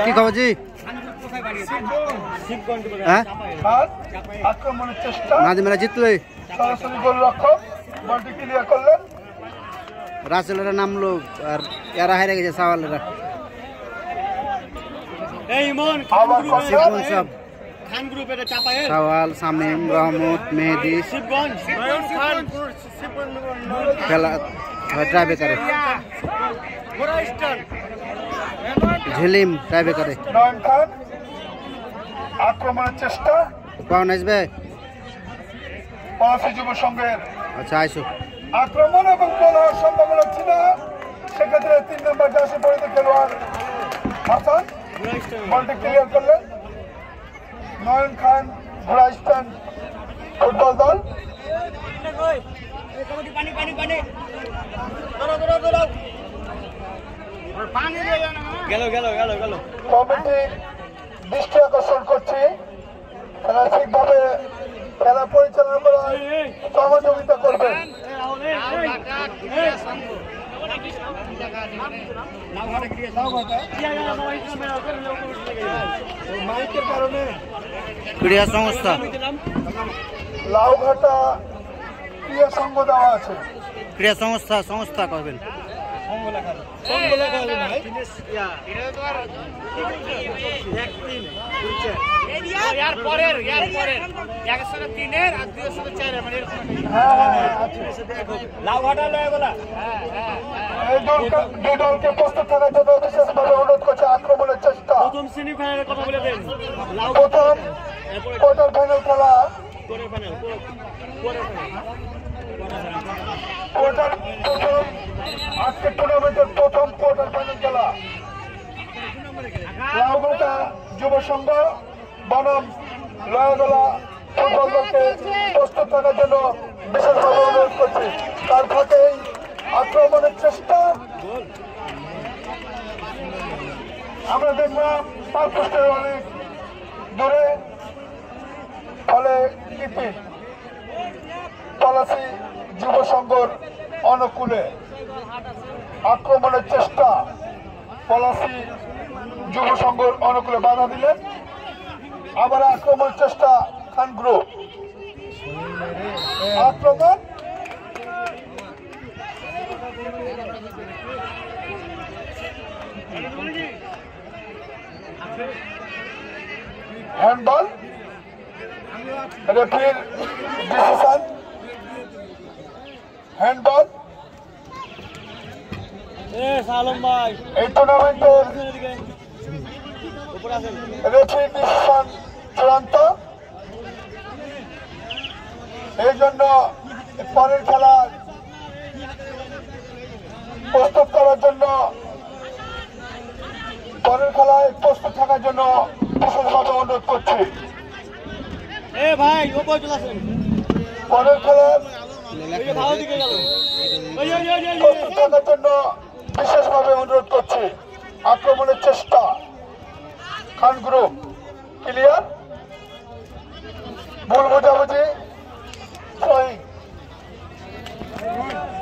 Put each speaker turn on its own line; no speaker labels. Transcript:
কি খবর জি?
আক্রমণের চেষ্টা
নাদিমেরা জিতলে
সরাসরি গোলরক্ষক বলটি ক্লিয়ার করলেন।
রাসেলেরা নামলো আর এরা হেরে গেছে সাওয়ালেরা। সাওয়াল, শামীম, রহমত, মেহেদি খেলা ট্রাইবেকারে, ঝিলিম ট্রাইবেকারে।
নয়ন খান আক্রমণের চেষ্টা
পাওয়া আসবে
পলাশী যুব সংঘের
আচ্ছা আইসো
আক্রমণ এবং গোল হওয়ার সম্ভাবনা ছিল। সেক্ষেত্রে 3 নম্বর জার্সি পরিহিত খেলোয়াড় হাসান বলটি ক্লিয়ার করলেন। নয়ন খান ঘোড়া স্ট্যান্ড ফুটবল দল কমিটি দৃষ্টি আকর্ষণ করছি খেলা ঠিকভাবে খেলা পরিচালনা করার সহযোগিতা করবেন। মাইকের কারণে
ক্রীড়া সংস্থা
লাউঘাটা ক্রিয়া সংঘ দেওয়া আছে।
ক্রীড়া সংস্থা করবেন।
দুই দলকে প্রস্তুত থাকার জন্য বিশেষভাবে অনুরোধ করছে। আক্রমণের চেষ্টা
প্রথম সেমিফাইনালের কথা বলে দেন।
প্রথম কোয়ার্টার ফাইনাল খেলা আজকে টুর্নামেন্টের প্রথম কোয়ার্টার ফাইনাল খেলা লাউঘাটা যুব সংঘ বনাম লয়াগলা ফুটবল দলকে প্রস্তুত থাকার জন্য বিশেষভাবে অনুরোধ করছি। তার ফাঁকেই আক্রমণের চেষ্টা আমরা দেখলাম পাঁচ পোস্টের অনেক দূরে, ফলে ইতি পলাশী যুব সংঘর অনুকূলে আক্রমণের চেষ্টা পলাশী যুব সংঘর অনুকূলে বাধা দিলেন। আবার আক্রমণের চেষ্টা খান গ্রুপ আক্রমণ হ্যান্ডবল রেফারির ডিসিশন হ্যান্ডবল। এই টুর্নামেন্টের রেফারির ডিসিশন চূড়ান্ত। এই জন্য পরের খেলা প্রস্তুত করার জন্য পরের খেলায় প্রস্তুত থাকার জন্য বিশেষভাবে অনুরোধ করছি। পরের খেলায় প্রস্তুত থাকার জন্য বিশেষভাবে অনুরোধ করছি। আক্রমণের চেষ্টা খান গ্রুপ ক্লিয়ার, ভুল বোঝাবুঝি সহি।